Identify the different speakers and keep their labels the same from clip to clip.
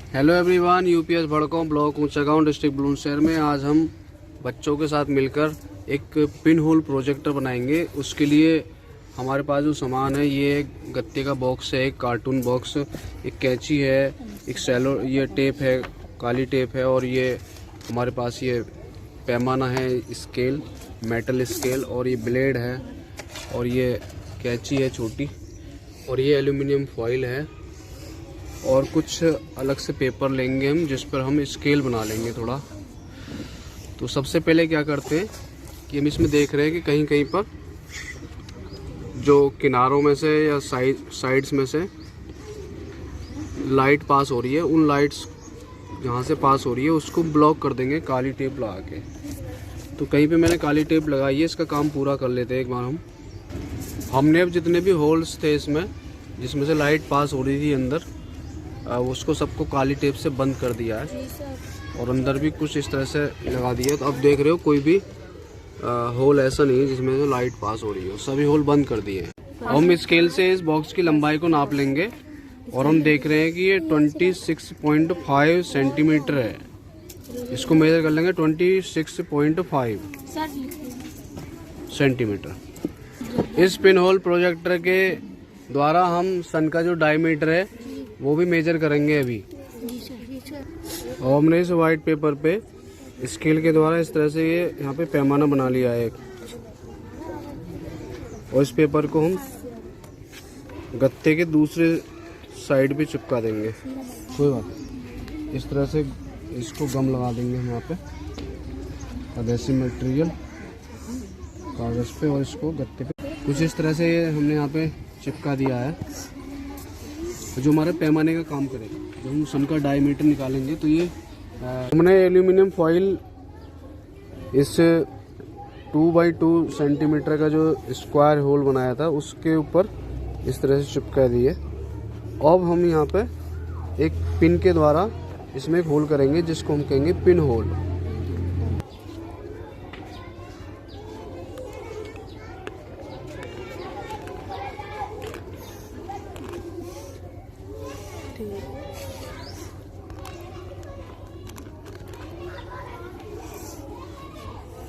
Speaker 1: Hello everyone, UPS Bhadgaon block ऊंचा गांव district Bulandshahr में आज हम बच्चों के साथ मिलकर एक पिन होल प्रोजेक्टर बनाएंगे। उसके लिए हमारे पास जो सामान है, ये एक गत्ते का बॉक्स है, एक कार्टून बॉक्स, एक कैंची है, एक सेलो, ये टेप है, काली टेप है, और ये हमारे पास ये पैमाना है, स्केल, मेटल स्केल, और ये ब्लेड है, और ये कैंची है छोटी, और ये एल्यूमिनियम फॉइल है, और कुछ अलग से पेपर लेंगे हम जिस पर हम स्केल बना लेंगे थोड़ा। तो सबसे पहले क्या करते हैं कि हम इसमें देख रहे हैं कि कहीं कहीं पर जो किनारों में से या साइड्स में से लाइट पास हो रही है, उन लाइट्स जहाँ से पास हो रही है उसको ब्लॉक कर देंगे काली टेप लगा के। तो कहीं पे मैंने काली टेप लगाई है, इसका काम पूरा कर लेते हैं एक बार हमने अब जितने भी होल्स थे इसमें जिसमें से लाइट पास हो रही थी अंदर, उसको सबको काली टेप से बंद कर दिया है, और अंदर भी कुछ इस तरह से लगा दिया है। तो अब देख रहे हो कोई भी होल ऐसा नहीं है जिसमें से लाइट पास हो रही हो, सभी होल बंद कर दिए हैं। हम स्केल से इस बॉक्स की लंबाई को नाप लेंगे, और हम देख रहे हैं कि ये 26.5 सेंटीमीटर है। इसको मेजर कर लेंगे 26.5 सेंटीमीटर। इस पिन होल प्रोजेक्टर के द्वारा हम सन का जो डायमीटर है वो भी मेजर करेंगे अभी। और हमने इस वाइट पेपर पे स्केल के द्वारा इस तरह से ये यहाँ पे पैमाना बना लिया है, और इस पेपर को हम गत्ते के दूसरे साइड पे चिपका देंगे। कोई बात नहीं, इस तरह से इसको गम लगा देंगे हम यहाँ पे अधेसिव मटेरियल कागज पे, और इसको गत्ते पे कुछ इस तरह से हमने यहाँ पे चिपका दिया है जो हमारे पैमाने का काम करे। जब हम सन का डायमीटर निकालेंगे तो ये हमने एल्यूमिनियम फॉइल इस 2x2 सेंटीमीटर का जो स्क्वायर होल बनाया था उसके ऊपर इस तरह से चिपका दिए। अब हम यहाँ पे एक पिन के द्वारा इसमें एक होल करेंगे जिसको हम कहेंगे पिन होल।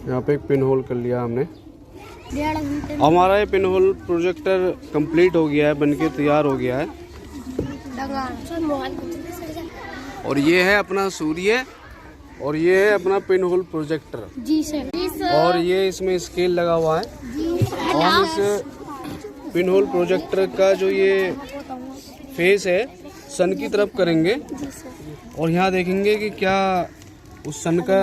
Speaker 1: यहाँ पे एक पिन होल कर लिया हमने। हमारा ये पिन होल प्रोजेक्टर कंप्लीट हो गया है, बनके तैयार हो गया है। और ये है अपना सूर्य, और ये है अपना पिन होल प्रोजेक्टर। जी सर। और ये इसमें स्केल लगा हुआ है, और इस पिन होल प्रोजेक्टर का जो ये फेस है सन की तरफ करेंगे, और यहाँ देखेंगे कि क्या उस सन का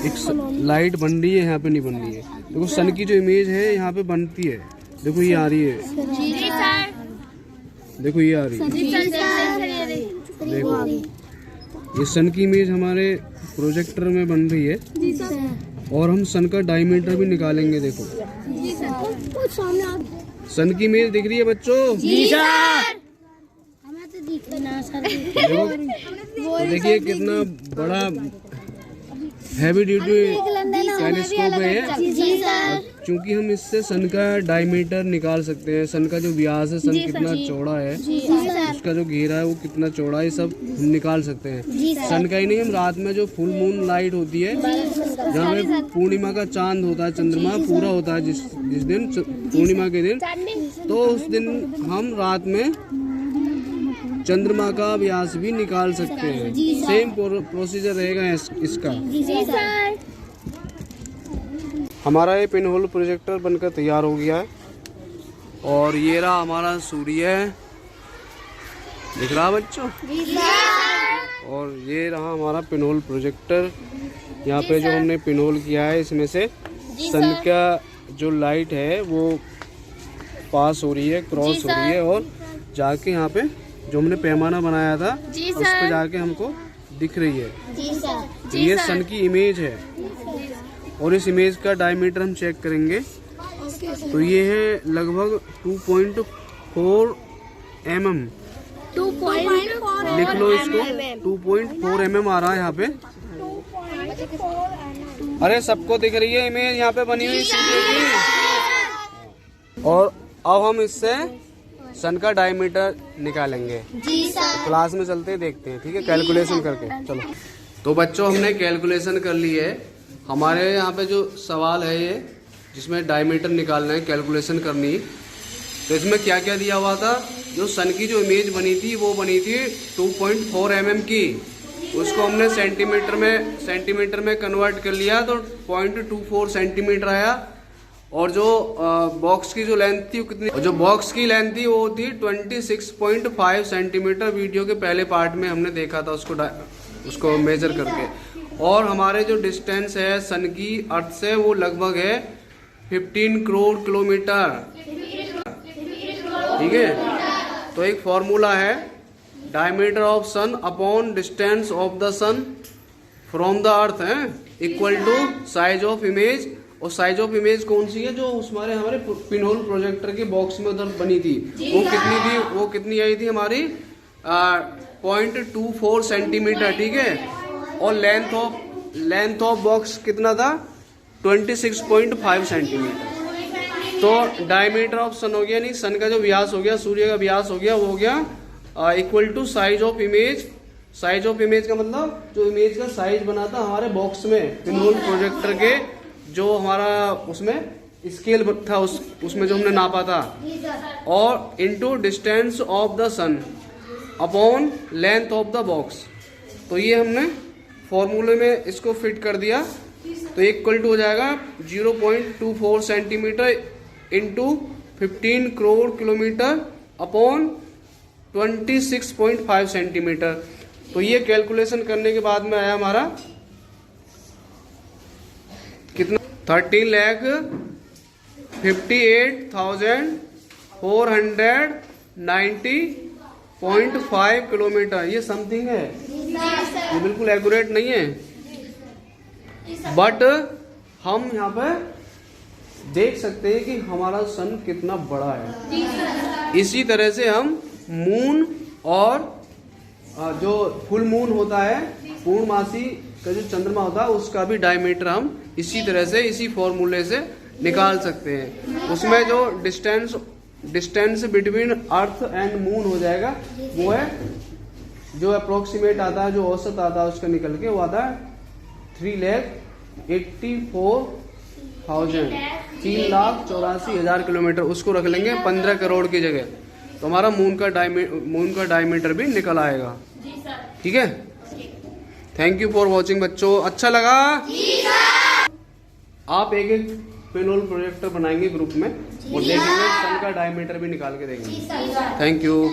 Speaker 1: एक लाइट बन रही है, यहाँ पे नहीं बन रही है। देखो सन की जो इमेज है यहाँ पे बनती है, देखो ये आ रही है, देखो ये आ रही है, देखो ये सन की इमेज हमारे प्रोजेक्टर में बन रही है। और हम सन का डायमीटर भी निकालेंगे। देखो सन की इमेज दिख रही है बच्चों? जी सर। देखो देखिए कितना बड़ा हैवी ड्यूटी टेलीस्कोप है। क्योंकि हम इससे सन का डायमीटर निकाल सकते हैं, सन का जो व्यास है, सन कितना चौड़ा है, उसका जो घेरा है वो कितना चौड़ा है, सब हम निकाल सकते हैं। सन का ही नहीं, हम रात में जो फुल मून लाइट होती है, जहाँ पे पूर्णिमा का चांद होता है, चंद्रमा पूरा होता है जिस दिन पूर्णिमा के दिन, तो उस दिन हम रात में चंद्रमा का व्यास भी निकाल सकते हैं। सेम प्रोसीजर रहेगा इसका। हमारा ये पिन होल प्रोजेक्टर बनकर तैयार हो गया है, और ये रहा हमारा सूर्य, दिख रहा बच्चों? और ये रहा हमारा पिन होल प्रोजेक्टर। यहाँ पे जो हमने पिन होल किया है इसमें से सन का जो लाइट है वो पास हो रही है, क्रॉस हो रही है, और जाके यहाँ पे जो हमने पैमाना बनाया था उस पर जाके हमको दिख रही है। तो ये सन की इमेज है, और इस इमेज का डायमीटर हम चेक करेंगे। तो ये है लगभग 2.4 mm। लिख लो इसको, 2.4 mm आ रहा है यहाँ पे। अरे सबको दिख रही है इमेज यहाँ पे बनी हुई। और अब हम इससे सन का डायमीटर निकालेंगे।
Speaker 2: जी सर।
Speaker 1: क्लास में चलते देखते हैं, ठीक है, कैलकुलेशन करके। चलो तो बच्चों हमने कैलकुलेशन कर ली है। हमारे यहाँ पे जो सवाल है ये जिसमें डायमीटर निकालना है, कैलकुलेशन करनी, तो इसमें क्या क्या दिया हुआ था। जो सन की जो इमेज बनी थी वो बनी थी 2.4 mm की, उसको हमने सेंटीमीटर में कन्वर्ट कर लिया तो 0.24 सेंटीमीटर आया। और जो बॉक्स की जो लेंथ थी वो कितनी, जो बॉक्स की लेंथ थी वो थी 26.5 सेंटीमीटर। वीडियो के पहले पार्ट में हमने देखा था उसको मेजर करके। और हमारे जो डिस्टेंस है सन की अर्थ से वो लगभग है 15 करोड़ किलोमीटर, ठीक है। तो एक फॉर्मूला है, diameter of sun upon distance of the sun from the earth है equal to size of image. और साइज ऑफ इमेज कौन सी है, जो हमारे पिनहोल प्रोजेक्टर के बॉक्स में उधर बनी थी, वो कितनी थी, वो कितनी आई थी हमारी 0.24 सेंटीमीटर, ठीक है। और लेंथ ऑफ बॉक्स कितना था 26.5 सेंटीमीटर। तो डायमीटर ऑफ सन हो गया, नहीं सन का जो व्यास हो गया, सूर्य का व्यास हो गया, वो हो गया equal to size of image. Size of image का मतलब जो इमेज का साइज बना था हमारे बॉक्स में पिनहोल प्रोजेक्टर के, जो हमारा उसमें स्केल था उसमें जो हमने नापा था, और into distance of the sun upon length of the box. तो ये हमने फॉर्मूले में इसको फिट कर दिया, तो इक्वल टू हो जाएगा 0.24 centimetre into 15 crore kilometre upon 26.5 centimetre. तो ये कैलकुलेशन करने के बाद में आया हमारा कितना 13,58,490.5 किलोमीटर। ये समथिंग है, ये बिल्कुल एक्यूरेट नहीं है, बट हम यहाँ पे देख सकते हैं कि हमारा सन कितना बड़ा है। इसी तरह से हम मून और जो फुल मून होता है, पूर्णमासी का जो चंद्रमा होता है, उसका भी डायमीटर हम इसी तरह से इसी फॉर्मूले से निकाल सकते हैं। उसमें जो distance between earth and moon हो जाएगा, वो है जो अप्रोक्सीमेट आता है, जो औसत आता है उसका निकल के वो आता है 3,84,000 किलोमीटर। उसको रख लेंगे 15 करोड़ की जगह, तो हमारा मून का डायमीटर भी निकल आएगा, ठीक है। थैंक यू फॉर वॉचिंग बच्चों, अच्छा लगा? आप एक पिनहोल प्रोजेक्टर बनाएंगे ग्रुप में और देखेंगे सन का डायमीटर भी निकाल के देखेंगे। Thank you.